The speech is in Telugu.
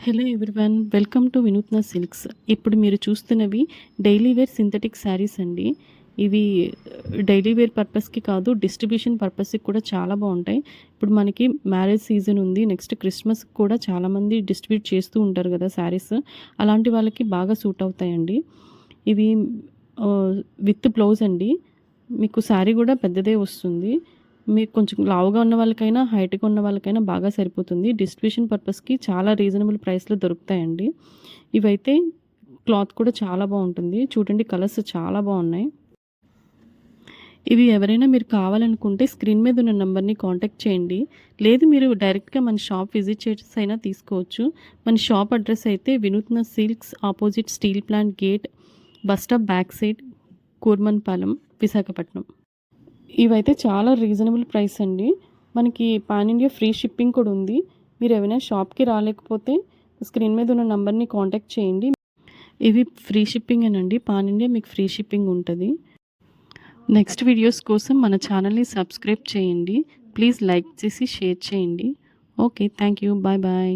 హలో ఎవ్రీవన్, వెల్కమ్ టు వినూత్న సిల్క్స్. ఇప్పుడు మీరు చూస్తున్నవి డైలీ వేర్ సింథటిక్ శారీస్ అండి. ఇవి డైలీ వేర్ పర్పస్కి కాదు, డిస్ట్రిబ్యూషన్ పర్పస్కి కూడా చాలా బాగుంటాయి. ఇప్పుడు మనకి మ్యారేజ్ సీజన్ ఉంది, నెక్స్ట్ క్రిస్మస్ కూడా చాలామంది డిస్ట్రిబ్యూట్ చేస్తూ ఉంటారు కదా శారీస్. అలాంటి వాళ్ళకి బాగా సూట్ అవుతాయండి. ఇవి విత్ బ్లౌజ్ అండి. మీకు శారీ కూడా పెద్దదే వస్తుంది. మీకు కొంచెం లావుగా ఉన్న వాళ్ళకైనా, హైట్‌గా ఉన్న వాళ్ళకైనా బాగా సరిపోతుంది. డిస్ట్రిబ్యూషన్ పర్పస్‌కి చాలా రీజనబుల్ ప్రైస్‌లో దొరుకుతాయండి. ఇవైతే క్లాత్ కూడా చాలా బాగుంటుంది. చూడండి, కలర్స్ చాలా బాగున్నాయి. ఇవి ఎవరైనా మీరు కావాలనుకుంటే స్క్రీన్ మీద ఉన్న నంబర్ని కాంటాక్ట్ చేయండి. లేదు మీరు డైరెక్ట్గా మన షాప్ విజిట్ చేసి అయినా తీసుకోవచ్చు. మన షాప్ అడ్రస్ అయితే Vinutna silks, opposite steel plant gate, bus stop back side, Kurmanpalem, Visakhapatnam. ఇవైతే చాలా రీజనబుల్ ప్రైస్ అండి. మనకి పాన్ ఇండియా ఫ్రీ షిప్పింగ్ కూడా ఉంది. మీరు ఏమైనా షాప్కి రాలేకపోతే స్క్రీన్ మీద ఉన్న నంబర్ని కాంటాక్ట్ చేయండి. ఇవి ఫ్రీ షిప్పింగేనండి. పాన్ ఇండియా మీకు ఫ్రీ షిప్పింగ్ ఉంటుంది. నెక్స్ట్ వీడియోస్ కోసం మన ఛానల్ని సబ్స్క్రైబ్ చేయండి. ప్లీజ్ లైక్ చేసి షేర్ చేయండి. Okay, thank you. Bye bye.